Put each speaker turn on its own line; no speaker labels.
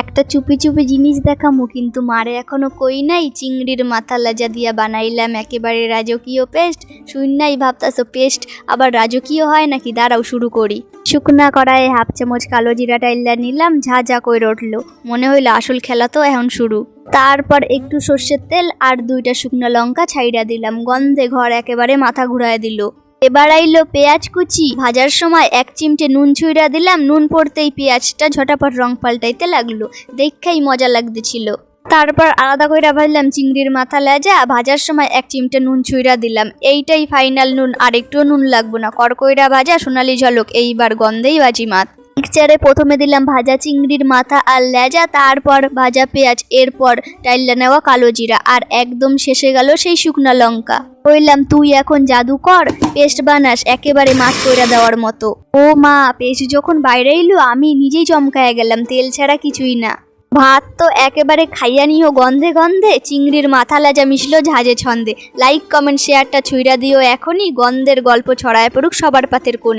একটা চুপি চুপি জিনিস দেখামু, কিন্তু মারে এখনো কই নাই। চিংড়ির মাথা লেজা দিয়া বানাইলাম একেবারে রাজকীয় পেস্ট। শুননাই ভাবতাছো পেস্ট আবার রাজকীয় হয় নাকি? দাঁড়াও শুরু করি। শুকনা কড়াইয়ে 1/2 চামচ কালো জিরা টাইল্লা নিলাম, ঝাঁঝা কইরে উঠলো। মনে হইলো আসল খেলা তো এখন শুরু। তারপর একটু সর্ষের তেল আর 2টা শুকনো লঙ্কা ছাইড়া দিলাম। গন্ধে ঘর একেবারে মাথা ঘুরায় দিল। এবার আইলো পেঁয়াজ কুচি। ভাজার সময় 1 চিমটে নুন ছুঁইরা দিলাম। নুন পড়তেই পেঁয়াজটা ঝটাপট রং পাল্টাইতে লাগলো। দেখাই মজা লাগতেছিল। তারপর আলাদা কইরা ভাজলাম চিংড়ির মাথা লেজা। ভাজার সময় 1 চিমটে নুন ছুঁইরা দিলাম। এইটাই ফাইনাল নুন, আর একটুও নুন লাগবো না। করকইরা ভাজা সোনালি ঝলক, এইবার গন্ধেই বাজিমাত। মিক্সচারে প্রথমে দিলাম ভাজা চিংড়ির মাথা আর লেজা, তারপর ভাজা পেঁয়াজ, এরপর টাইল্লা নেওয়া কালো জিরা, আর একদম শেষে গেল সেই শুকনা লঙ্কা। কইলাম তুই এখন জাদু কর, পেস্ট বানাস একেবারে মাছ কইরা দেওয়ার মতো। ও মা, পেস্ট যখন বাইরে এলো আমি নিজেই চমকায়া গেলাম। তেল ছাড়া কিছুই না। ভাত তো একেবারে খাইয়া নিও গন্ধে গন্ধে। চিংড়ির মাথা লেজা মিশলো ঝাঁঝে ছন্দে। লাইক কমেন্ট শেয়ারটা ছুঁইরা দিও এখনই। গন্ধের গল্প ছড়ায় পড়ুক সবার পাতের কোণে।